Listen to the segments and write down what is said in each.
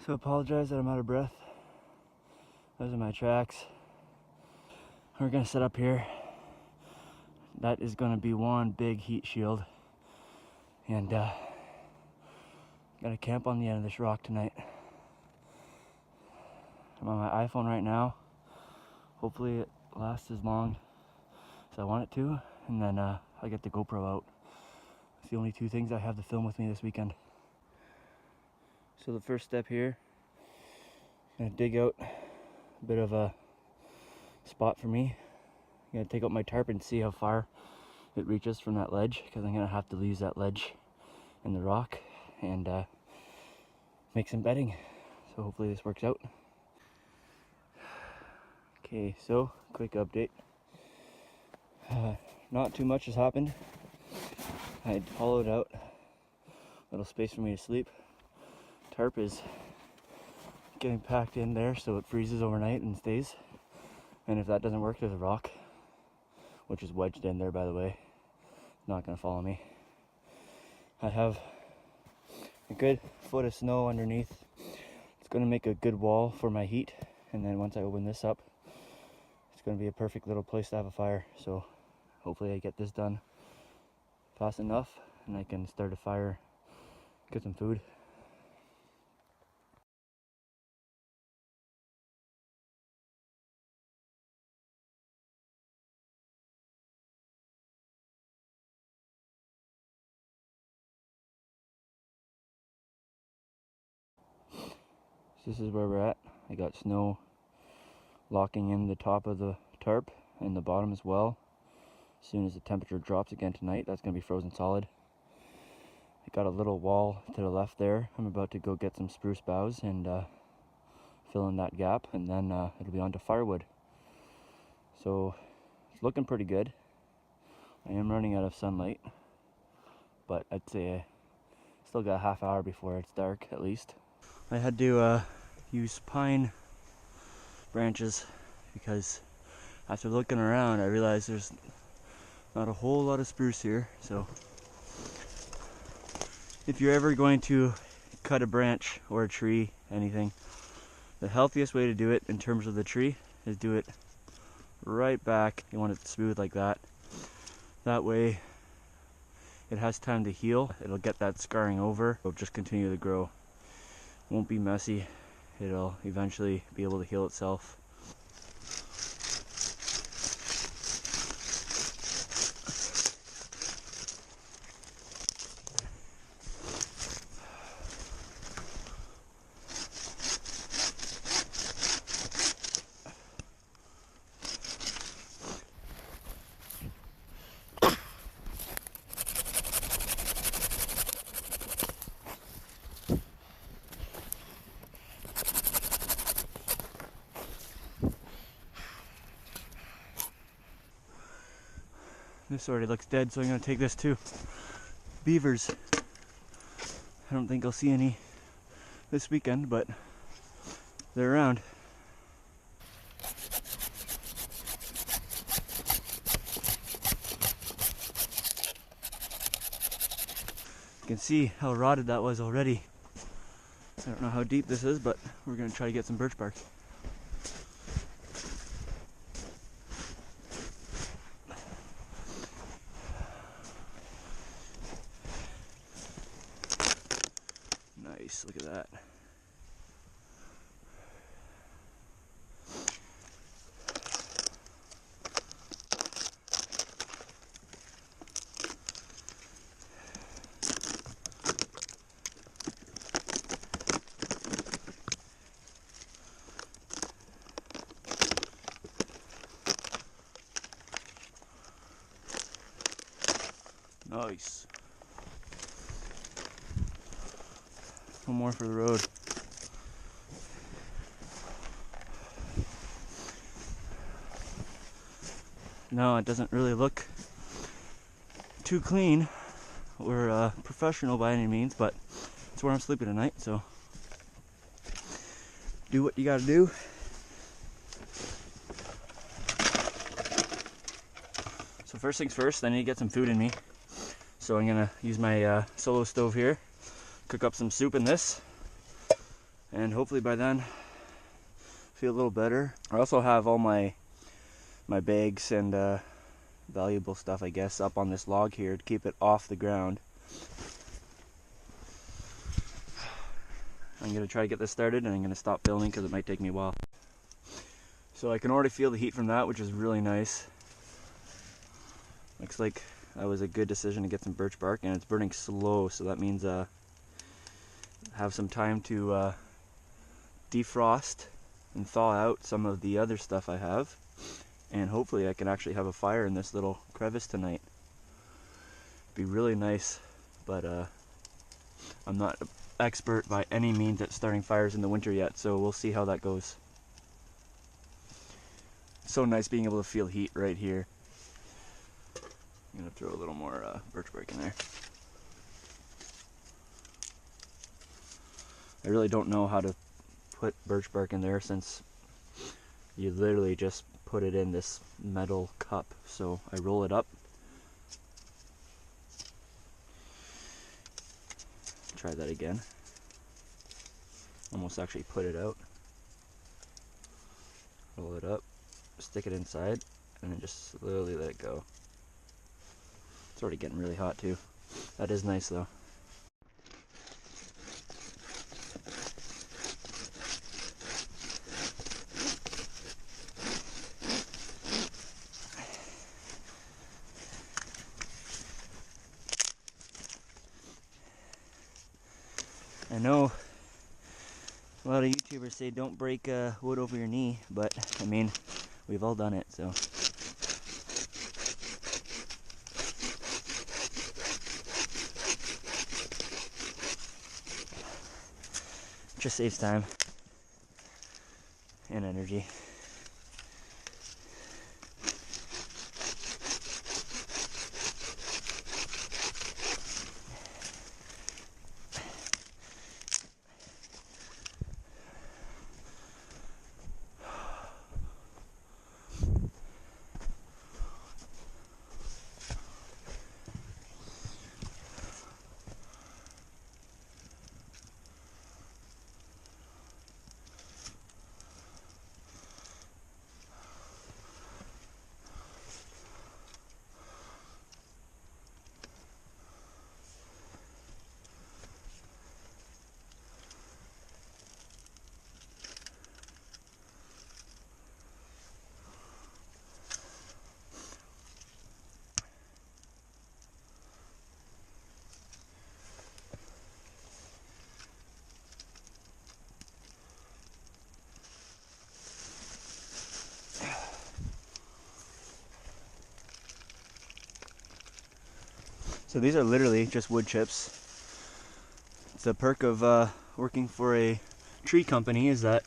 So apologize that I'm out of breath. Those are my tracks. We're gonna set up here. That is gonna be one big heat shield. And gonna camp on the end of this rock tonight. I'm on my iPhone right now. Hopefully it lasts as long as I want it to. And then I get the GoPro out. It's the only two things I have to film with me this weekend. So the first step here, I'm gonna dig out a bit of a spot for me. I'm gonna take out my tarp and see how far it reaches from that ledge, because I'm gonna have to use that ledge in the rock and make some bedding. So hopefully this works out. Okay, so quick update. Not too much has happened. I hollowed out a little space for me to sleep. Tarp is getting packed in there so it freezes overnight and stays. And if that doesn't work, there's a rock, which is wedged in there, by the way. It's not gonna follow me. I have a good foot of snow underneath. It's gonna make a good wall for my heat. And then once I open this up, it's gonna be a perfect little place to have a fire. So hopefully I get this done fast enough and I can start a fire, get some food. So this is where we're at. I got snow locking in the top of the tarp and the bottom as well. As soon as the temperature drops again tonight, that's going to be frozen solid. I got a little wall to the left there. I'm about to go get some spruce boughs and fill in that gap, and then it'll be on to firewood. So it's looking pretty good. I am running out of sunlight, but I'd say I still got a half hour before it's dark at least. I had to use pine branches because after looking around I realized there's not a whole lot of spruce here. So if you're ever going to cut a branch or a tree, anything, the healthiest way to do it in terms of the tree is do it right back. You want it smooth like that. That way it has time to heal. It'll get that scarring over. It'll just continue to grow. Won't be messy. It'll eventually be able to heal itself. This already looks dead, so I'm going to take this to beavers. I don't think I'll see any this weekend, but they're around. You can see how rotted that was already. I don't know how deep this is, but we're going to try to get some birch bark. Nice, look at that. Nice. One more for the road. No, it doesn't really look too clean or professional by any means, but it's where I'm sleeping tonight, so do what you gotta do. So first things first, I need to get some food in me. So I'm gonna use my solo stove here, cook up some soup in this, and hopefully by then feel a little better. I also have all my bags and valuable stuff, I guess, up on this log here to keep it off the ground. I'm gonna try to get this started, and I'm gonna stop filming because it might take me a while. So I can already feel the heat from that, which is really nice. Looks like that was a good decision to get some birch bark, and it's burning slow, so that means have some time to defrost and thaw out some of the other stuff I have, and hopefully I can actually have a fire in this little crevice tonight. Be really nice, but I'm not an expert by any means at starting fires in the winter yet, so we'll see how that goes. It's so nice being able to feel heat right here. I'm gonna throw a little more birch bark in there. I really don't know how to put birch bark in there, since you literally just put it in this metal cup. So I roll it up. Try that again. Almost actually put it out. Roll it up, stick it inside, and then just slowly let it go. It's already getting really hot too. That is nice though. I know a lot of YouTubers say don't break wood over your knee, but I mean, we've all done it, so. Just saves time and energy. So these are literally just wood chips. The perk of working for a tree company is that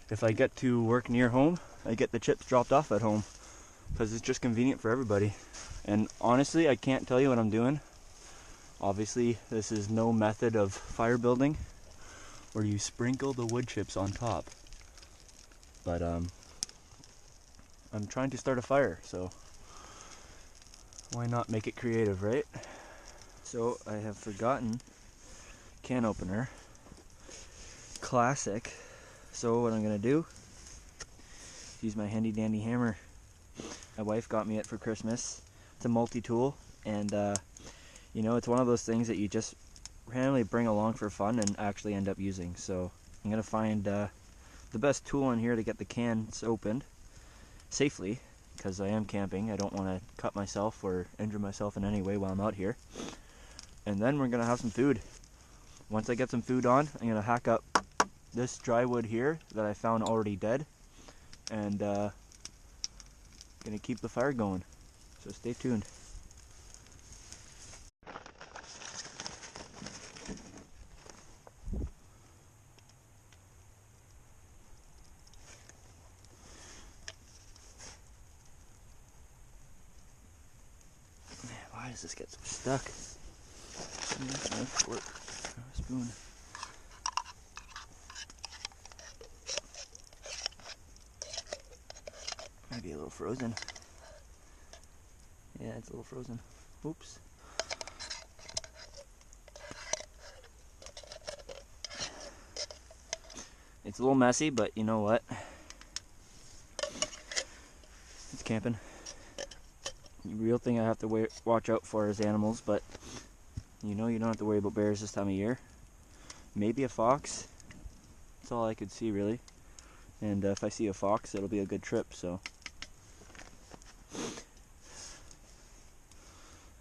if I get to work near home, I get the chips dropped off at home, because it's just convenient for everybody. And honestly, I can't tell you what I'm doing. Obviously, this is no method of fire building where you sprinkle the wood chips on top. But I'm trying to start a fire, so why not make it creative, right? So I have forgotten can opener. Classic. So what I'm gonna do, use my handy dandy hammer. My wife got me it for Christmas. It's a multi-tool, and you know, it's one of those things that you just randomly bring along for fun and actually end up using. So I'm gonna find the best tool in here to get the cans opened safely, because I am camping. I don't want to cut myself or injure myself in any way while I'm out here. And then we're gonna have some food. Once I get some food on, I'm gonna hack up this dry wood here that I found already dead, and gonna keep the fire going. So stay tuned. Why does this get so stuck? Fork, a spoon. Might be a little frozen. Yeah, it's a little frozen. Oops. It's a little messy, but you know what? It's camping. The real thing I have to watch out for is animals, but you know you don't have to worry about bears this time of year. Maybe a fox. That's all I could see really. And if I see a fox, it'll be a good trip, so. I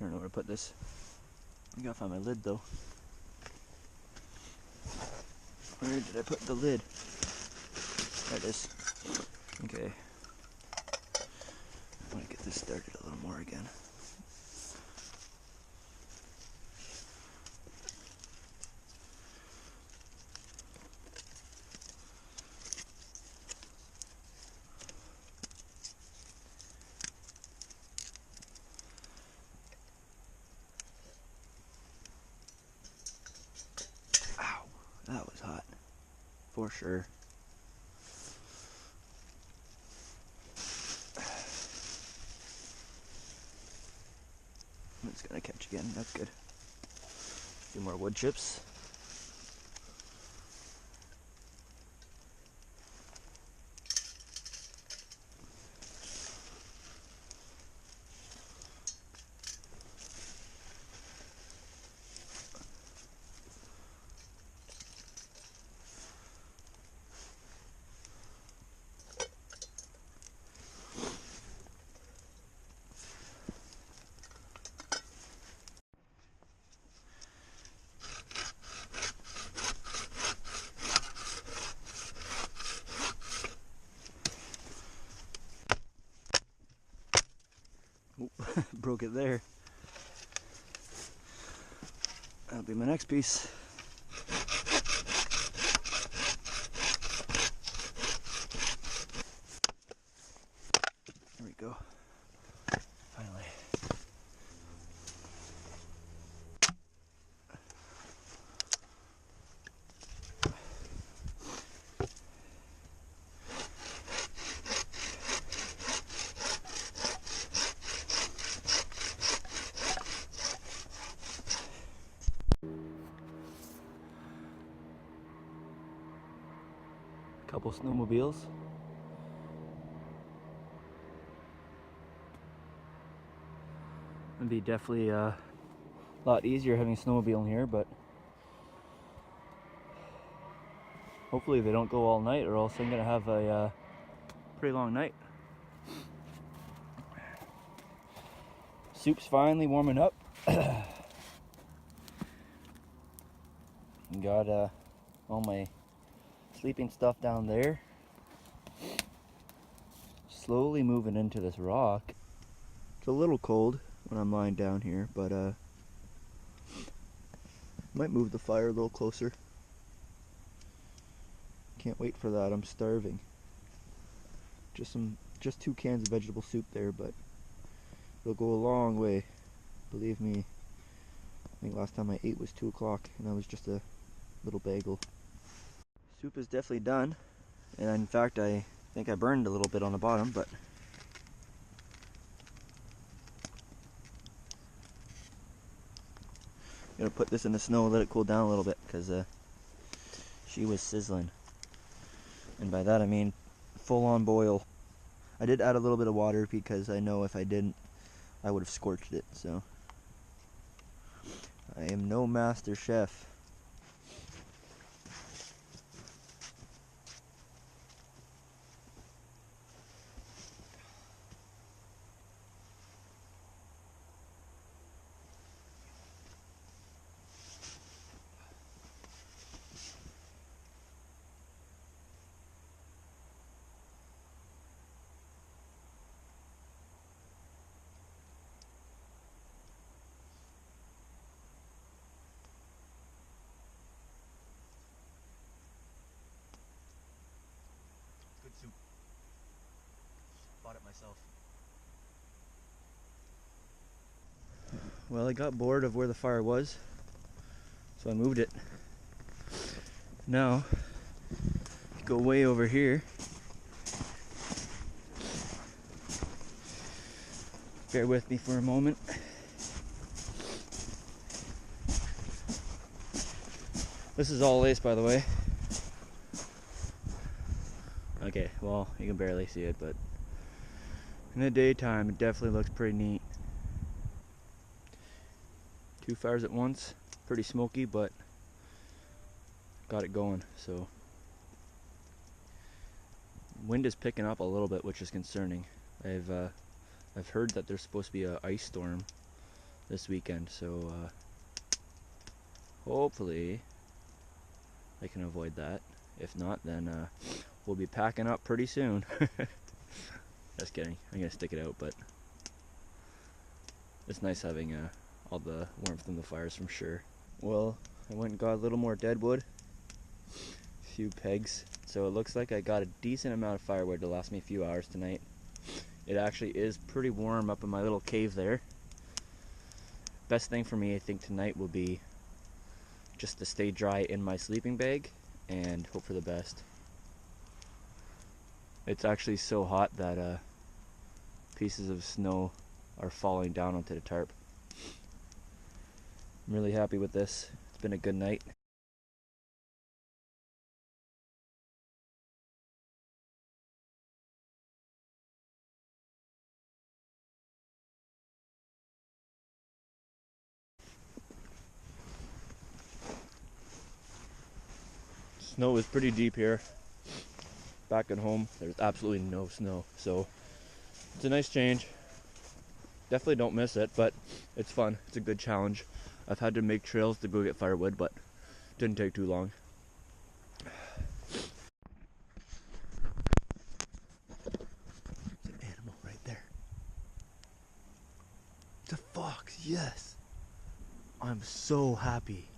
don't know where to put this. I gotta find my lid though. Where did I put the lid? There it is. Okay. I want to get this started a little more again. Ow, that was hot. For sure. It's gonna catch again, that's good. A few more wood chips. Broke it there. That'll be my next piece. There we go. Finally. Couple snowmobiles. It'd be definitely a lot easier having a snowmobile in here, but hopefully they don't go all night, or else I'm gonna have a pretty long night. Soup's finally warming up. Got all my sleeping stuff down there. Slowly moving into this rock. It's a little cold when I'm lying down here, but might move the fire a little closer. Can't wait for that. I'm starving. Just 2 cans of vegetable soup there, but it'll go a long way. Believe me. I think last time I ate was 2 o'clock, and that was just a little bagel. Soup is definitely done, and in fact I think I burned a little bit on the bottom, but I'm gonna put this in the snow and let it cool down a little bit, because she was sizzling, and by that I mean full on boil. I did add a little bit of water because I know if I didn't I would have scorched it, so I am no master chef. Good soup. Bought it myself. Well, I got bored of where the fire was, so I moved it. Now, go way over here. Bear with me for a moment. This is all lace, by the way. Okay, well, you can barely see it, but in the daytime, it definitely looks pretty neat. 2 fires at once, pretty smoky, but got it going. So wind is picking up a little bit, which is concerning. I've heard that there's supposed to be an ice storm this weekend, so hopefully I can avoid that. If not, then we'll be packing up pretty soon. Just kidding. I'm gonna stick it out, but it's nice having all the warmth from the fires, from sure. Well, I went and got a little more deadwood, a few pegs, so it looks like I got a decent amount of firewood to last me a few hours tonight. It actually is pretty warm up in my little cave there. Best thing for me, I think, tonight will be just to stay dry in my sleeping bag and hope for the best. It's actually so hot that pieces of snow are falling down onto the tarp. I'm really happy with this. It's been a good night. Snow is pretty deep here. Back at home, there's absolutely no snow, so it's a nice change. Definitely don't miss it, but it's fun. It's a good challenge. I've had to make trails to go get firewood, but didn't take too long. It's an animal right there. It's a fox, yes. I'm so happy.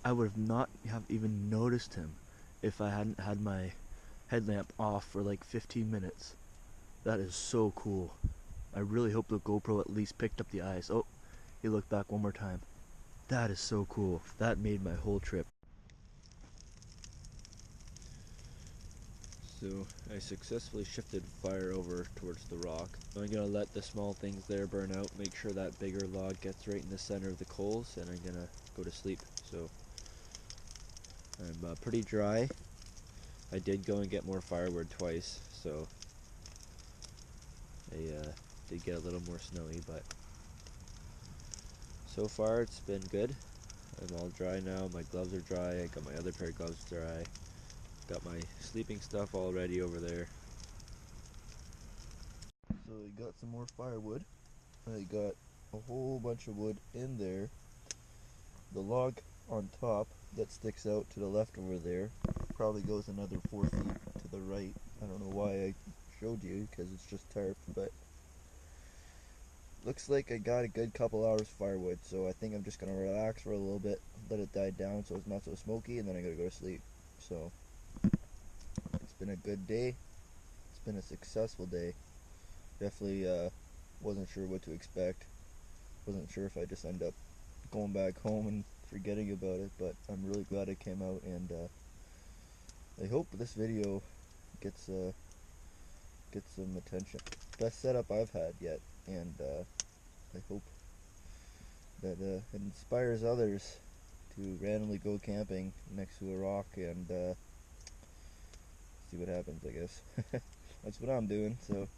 I would have not have even noticed him if I hadn't had my headlamp off for like 15 minutes. That is so cool. I really hope the GoPro at least picked up the eyes. Oh, he looked back one more time. That is so cool. That made my whole trip. So I successfully shifted fire over towards the rock. I'm gonna let the small things there burn out, make sure that bigger log gets right in the center of the coals, and I'm gonna go to sleep. So I'm pretty dry. I did go and get more firewood twice, so I did get a little more snowy, but so far it's been good. I'm all dry now. My gloves are dry. I got my other pair of gloves dry. Got my sleeping stuff all ready over there. So I got some more firewood. I got a whole bunch of wood in there. The log on top that sticks out to the left over there probably goes another 4 feet to the right. I don't know why I showed you, because it's just tarp, but looks like I got a good couple hours firewood, so I think I'm just gonna relax for a little bit, let it die down so it's not so smoky, and then I gotta go to sleep. So it's been a good day. It's been a successful day. Definitely wasn't sure what to expect. Wasn't sure if I just end up going back home and forgetting about it, but I'm really glad it came out, and I hope this video gets some attention. Best setup I've had yet, and I hope that it inspires others to randomly go camping next to a rock and see what happens, I guess. That's what I'm doing, so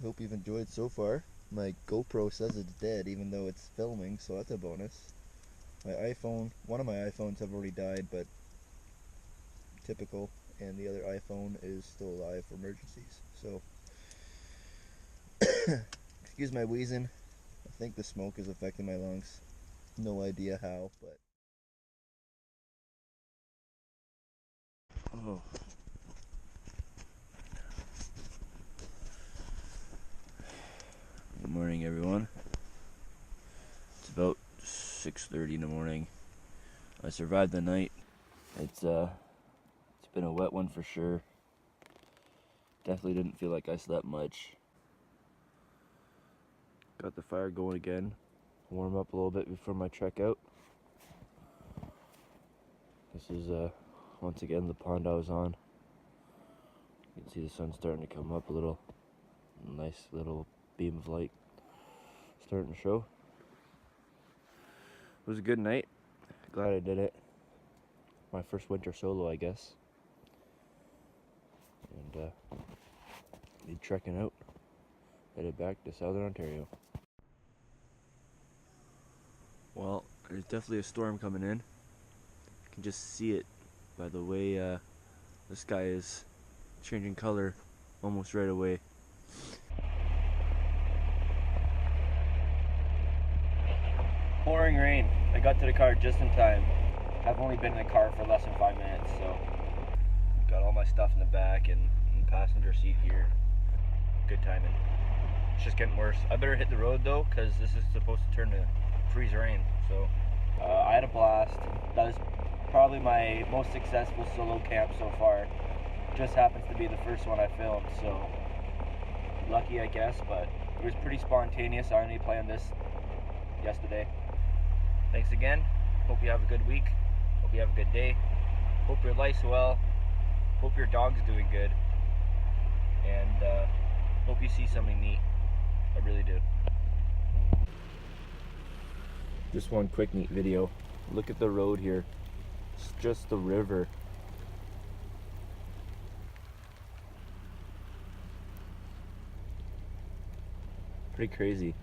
I hope you've enjoyed so far. My GoPro says it's dead even though it's filming, so that's a bonus. My iPhone, one of my iPhones have already died, but typical, and the other iPhone is still alive for emergencies. So excuse my wheezing. I think the smoke is affecting my lungs. No idea how, but oh. Good morning, everyone. It's about 6:30 in the morning. I survived the night. It's been a wet one for sure. Definitely didn't feel like I slept much. Got the fire going again. Warm up a little bit before my trek out. This is once again the pond I was on. You can see the sun starting to come up a little. Nice little beam of light starting to show. It was a good night. Glad I did it. My first winter solo, I guess. and be trekking out, headed back to Southern Ontario. Well, there's definitely a storm coming in. You can just see it by the way the sky is changing color almost right away. Pouring rain. I got to the car just in time. I've only been in the car for less than 5 minutes, so got all my stuff in the back and in the passenger seat here. Good timing. It's just getting worse. I better hit the road though, because this is supposed to turn to freeze rain. So I had a blast. That was probably my most successful solo camp so far. Just happens to be the first one I filmed, so lucky I guess, but it was pretty spontaneous. I only planned this yesterday. Thanks again. Hope you have a good week. Hope you have a good day. Hope your life's well. Hope your dog's doing good. And hope you see something neat. I really do. Just one quick neat video. Look at the road here. It's just the river. Pretty crazy.